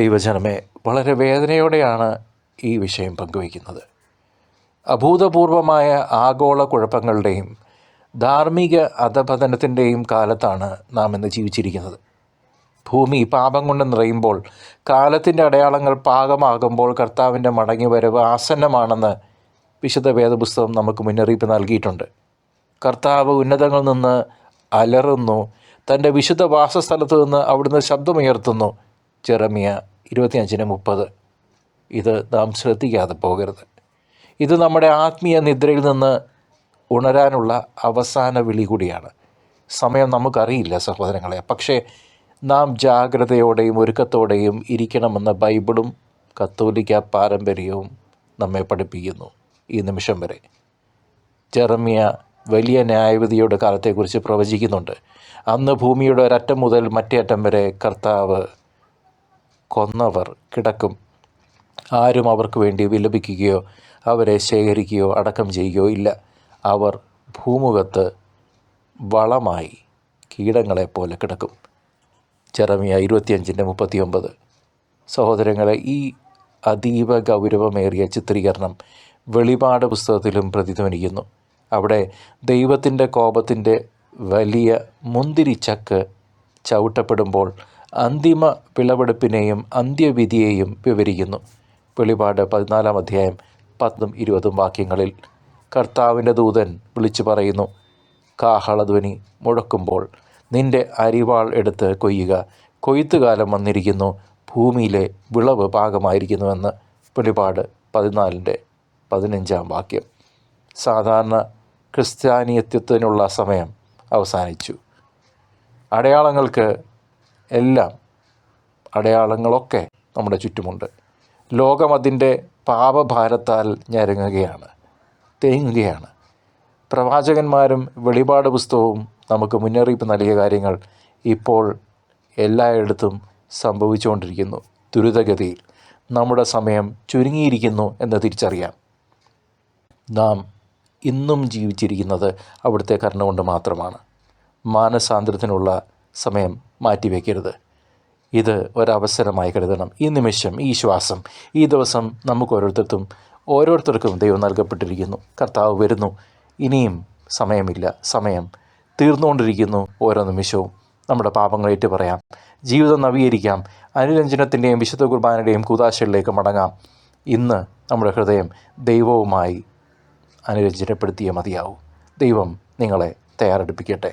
ദൈവജനമേ, വളരെ വേദനയോടെയാണ് ഈ വിഷയം പങ്കുവയ്ക്കുന്നത്. അഭൂതപൂർവമായ ആഗോള കുഴപ്പങ്ങളുടെയും ധാർമ്മിക അധപതനത്തിൻ്റെയും കാലത്താണ് നാം ഇന്ന് ജീവിച്ചിരിക്കുന്നത്. ഭൂമി പാപം കൊണ്ട് നിറയുമ്പോൾ, കാലത്തിൻ്റെ അടയാളങ്ങൾ പാകമാകുമ്പോൾ കർത്താവിൻ്റെ മടങ്ങിവരവ് ആസന്നമാണെന്ന് വിശുദ്ധ വേദപുസ്തകം നമുക്ക് മുന്നറിയിപ്പ് നൽകിയിട്ടുണ്ട്. കർത്താവ് ഉന്നതങ്ങളിൽ നിന്ന് അലറുന്നു, തൻ്റെ വിശുദ്ധ വാസസ്ഥലത്ത് നിന്ന് അവിടുന്ന് ശബ്ദമുയർത്തുന്നു. ജെറമ്യ 25:30. ഇത് നാം ശ്രദ്ധിക്കാതെ പോകരുത്. ഇത് നമ്മുടെ ആത്മീയ നിദ്രയിൽ നിന്ന് ഉണരാനുള്ള അവസാന വിളി കൂടിയാണ്. സമയം നമുക്കറിയില്ല സഹോദരങ്ങളെ, പക്ഷേ നാം ജാഗ്രതയോടെയും ഒരുക്കത്തോടെയും ഇരിക്കണമെന്ന് ബൈബിളും കത്തോലിക്ക പാരമ്പര്യവും നമ്മെ പഠിപ്പിക്കുന്നു. ഈ നിമിഷം വരെ ജെറമ്യ വലിയ ന്യായവിധിയുടെ കാലത്തെക്കുറിച്ച് പ്രവചിക്കുന്നുണ്ട്. അന്ന് ഭൂമിയുടെ ഒരറ്റം മുതൽ മറ്റേ അറ്റം വരെ കർത്താവ് കൊന്നവർ കിടക്കും. ആരും അവർക്ക് വേണ്ടി വിലപിക്കുകയോ അവരെ ശേഖരിക്കുകയോ അടക്കം ചെയ്യുകയോ ഇല്ല. അവർ ഭൂമുഖത്ത് വളമായി കീടങ്ങളെപ്പോലെ കിടക്കും. ജെറമ്യ 25:39. സഹോദരങ്ങളെ, ഈ അതീവ ഗൗരവമേറിയ ചിത്രീകരണം വെളിപാട് പുസ്തകത്തിലും പ്രതിധ്വനിക്കുന്നു. അവിടെ ദൈവത്തിൻ്റെ കോപത്തിൻ്റെ വലിയ മുന്തിരിച്ചക്ക് ചവിട്ടപ്പെടുമ്പോൾ അന്തിമ വിളവെടുപ്പിനെയും അന്ത്യവിധിയെയും വിവരിക്കുന്നു. വെളിപാട് 14 10-20 വാക്യങ്ങളിൽ കർത്താവിൻ്റെ ദൂതൻ വിളിച്ചു പറയുന്നു, കാഹളധ്വനി മുഴക്കുമ്പോൾ നിന്റെ അരിവാൾ എടുത്ത് കൊയ്യുക, കൊയ്ത്തുകാലം വന്നിരിക്കുന്നു, ഭൂമിയിലെ വിളവ് പാകമായിരിക്കുന്നുവെന്ന്. വെളിപാട് 14:15 വാക്യം. സാധാരണ ക്രിസ്ത്യാനിത്വത്തിനുള്ള സമയം അവസാനിച്ചു. അടയാളങ്ങളൊക്കെ നമ്മുടെ ചുറ്റുമുണ്ട്. ലോകം അതിൻ്റെ പാപഭാരത്താൽ ഞരങ്ങുകയാണ്, തേങ്ങുകയാണ്. പ്രവാചകന്മാരും വെളിപാട് പുസ്തകവും നമുക്ക് മുന്നറിയിപ്പ് നൽകിയ കാര്യങ്ങൾ ഇപ്പോൾ എല്ലായിടത്തും സംഭവിച്ചുകൊണ്ടിരിക്കുന്നു. ദ്രുതഗതിയിൽ നമ്മുടെ സമയം ചുരുങ്ങിയിരിക്കുന്നു എന്ന് തിരിച്ചറിയാം. നാം ഇന്നും ജീവിച്ചിരിക്കുന്നത് അവിടുത്തെ കരുണ കൊണ്ട് മാത്രമാണ്. മാനസാന്തരത്തിനുള്ള സമയം മാറ്റിവെക്കരുത്. ഇത് ഒരവസരമായി കരുതണം. ഈ നിമിഷം, ഈ ശ്വാസം, ഈ ദിവസം നമുക്ക് ഓരോരുത്തർക്കും ദൈവം നൽകപ്പെട്ടിരിക്കുന്നു. കർത്താവ് വരുന്നു. ഇനിയും സമയമില്ല. സമയം തീർന്നുകൊണ്ടിരിക്കുന്നു. ഓരോ നിമിഷവും നമ്മുടെ പാപങ്ങൾ ഏറ്റുപറയാം, ജീവിതം നവീകരിക്കാം, അനുരഞ്ജനത്തിൻ്റെയും വിശുദ്ധ കുർബാനയുടെയും കൂദാശയിലേക്ക് മടങ്ങാം. ഇന്ന് നമ്മുടെ ഹൃദയം ദൈവവുമായി അനുരഞ്ജനപ്പെടുത്തിയേ മതിയാവൂ. ദൈവം നിങ്ങളെ തയ്യാറെടുപ്പിക്കട്ടെ.